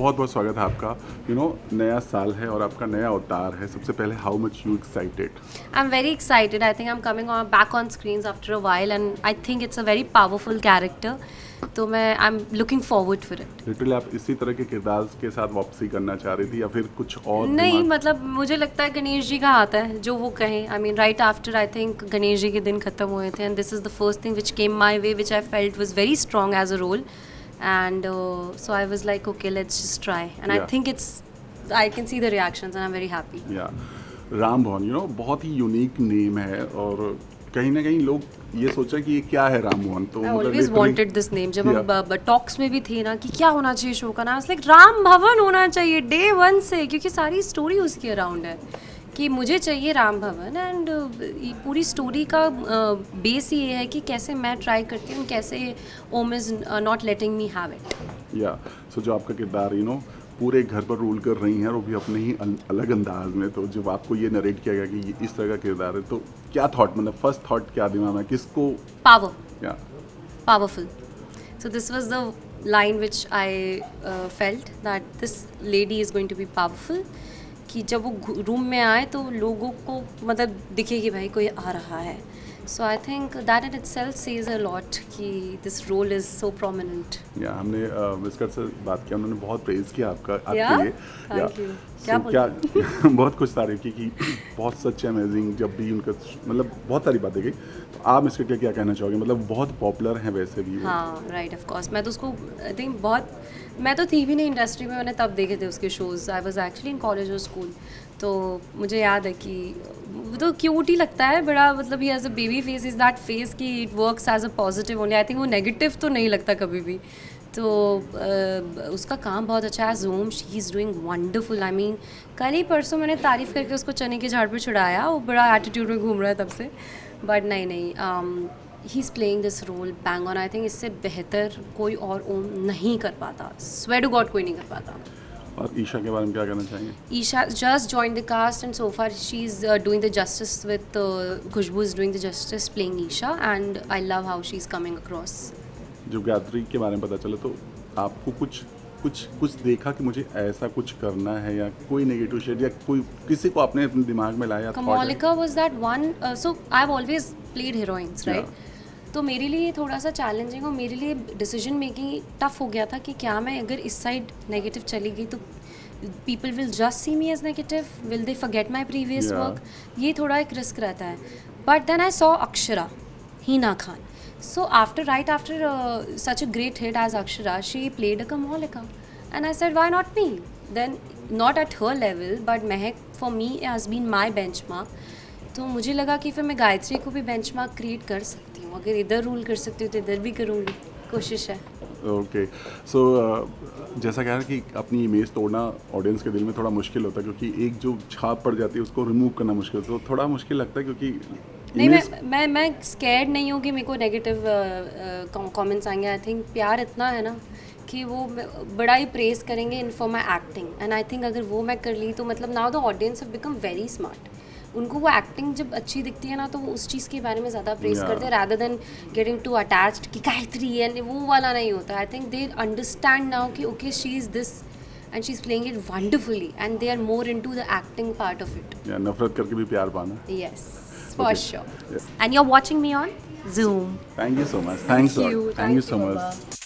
बहुत बहुत स्वागत है आपका। नया साल है और आपका नया अवतार है। सबसे पहले how much you excited? I'm very excited. I think I'm coming back on screens after a while, and I think it's a very powerful character. तो I'm looking forward for it. Literally आप इसी तरह के किरदार के साथ वापसी करना चाह रही थी या फिर कुछ और नहीं दिमाग? मतलब मुझे लगता है गणेश जी का आता है जो वो कहें. I mean right after I think Ganesh ji के दिन खत्म हुए थे, and this is the first thing which came my way, which I felt was very strong as a role, and so I was like, okay, let's just try, and I think I can see the reactions, and I'm very happy. या राम भवन बहुत ही unique name है और कहीं ना कहीं लोग ये सोचा कि ये क्या है राम भवन। तो I मतलब always literally- wanted this name. जब हम टॉक्स में भी थे ना कि क्या होना चाहिए शो का नाम, लाइक राम भवन होना चाहिए डे वन से, क्योंकि सारी स्टोरी उसके अराउंड है कि मुझे चाहिए राम भवन, एंड पूरी स्टोरी का बेस ये है कि कैसे मैं ट्राई करती हूँ, कैसे Om is not letting me have it. या सो जो आपका किरदार पूरे घर पर रूल कर रही हैं और वो भी अपने ही अलग अंदाज में। तो जब आपको ये नरेट किया गया कि ये इस तरह का किरदार है तो क्या थॉट, मतलब फर्स्ट थॉट क्या दिमाग में, किसको? पावर, या powerful. So this was the line which I felt that this lady is going to be powerful. कि जब वो रूम में आए तो लोगों को मतलब दिखे कि भाई कोई आ रहा है. So I think that in itself says a lot कि this role is so prominent. या हमने विस्कर से बात किया, उन्होंने बहुत प्रेज किया आपका आपके Yeah? लिए। Thank you. क्या क्या बहुत कुछ तारीफ की कि बहुत सच अमेजिंग। जब भी उनका मतलब बहुत सारी बातें गई। तो आप इसके लिए क्या कहना चाहोगे? मतलब बहुत पॉपुलर हैं वैसे भी वो। हाँ राइट, ऑफ कोर्स. मैं तो उसको आई थिंक मैं तो थी भी नहीं इंडस्ट्री में, मैंने तब देखे थे उसके shows. I was actually in college और स्कूल. तो मुझे याद है कि वो तो क्यूट ही लगता है बड़ा, मतलब ही as a baby face is that face कि it works as a positive only. I think वो नेगेटिव तो नहीं लगता कभी भी. तो उसका काम बहुत अच्छा है. Zoom, she is doing wonderful. I mean कल ही परसों मैंने तारीफ़ करके उसको चने के झाड़ पर चढ़ाया, वो बड़ा एटीट्यूड में घूम रहा है तब से. बट नहीं he is playing this role bang on. I think इससे बेहतर कोई और ओम नहीं कर पाता. स्वेयर टू गॉड कोई नहीं कर पाता. और ईशा के बारे में क्या कहना चाहेंगे? Isha just joined the cast, and so far she's doing the justice with Khushbu is doing the justice playing Isha, and I love how she's coming across. जब गायत्री के बारे में पता चला तो आपको कुछ देखा कि मुझे ऐसा कुछ करना है, या कोई नेगेटिव शेड या कोई किसी को आपने अपने दिमाग में लाया? Kamalika was that one. So I've always played heroines, right? Yeah. तो मेरे लिए थोड़ा सा चैलेंजिंग और मेरे लिए डिसीजन मेकिंग टफ हो गया था कि क्या मैं अगर इस साइड नेगेटिव चली गई तो people will just see me as negative, will they forget my previous Yeah. Work. ये थोड़ा एक रिस्क रहता है. But then I saw Akshara, Hina Khan. So after such a great hit as Akshara, she played a Kamalika, and I said, why not me? Then not at her level, but Mehak for me has been my benchmark. तो मुझे लगा कि फिर मैं गायत्री को भी benchmark create कर सकती हूँ. अगर इधर रूल कर सकती हूँ तो इधर भी करूँगी, कोशिश है. ओके सो जैसा कह रहा है कि अपनी इमेज तोड़ना ऑडियंस के दिल में थोड़ा मुश्किल होता है, क्योंकि एक जो छाप पड़ जाती है उसको रिमूव करना मुश्किल होता है. तो थोड़ा मुश्किल लगता है क्योंकि नहीं, image- मैं स्कैर्ड नहीं हूँ कि मेरे को नेगेटिव कमेंट्स आएंगे. आई थिंक प्यार इतना है ना कि वो बड़ा ही प्रेज करेंगे in for my acting, and I think अगर वो मैं कर ली तो मतलब now the audience have become very smart. उनको वो एक्टिंग जब अच्छी दिखती है ना तो वो उस चीज़ के बारे में ज़्यादा प्रेज Yeah. करते हैं rather than getting too attached कि गायत्री एंड वो वाला नहीं होता. I think they understand now कि okay she is this and she is playing it wonderfully, and they are more into the acting part of it. या नफरत करके भी प्यार पाना. Yes, for Okay. sure. Yeah. And you're watching me on Zoom. Thank you so much. Thanks a lot. you. Thank you Thank so you, much. Baba.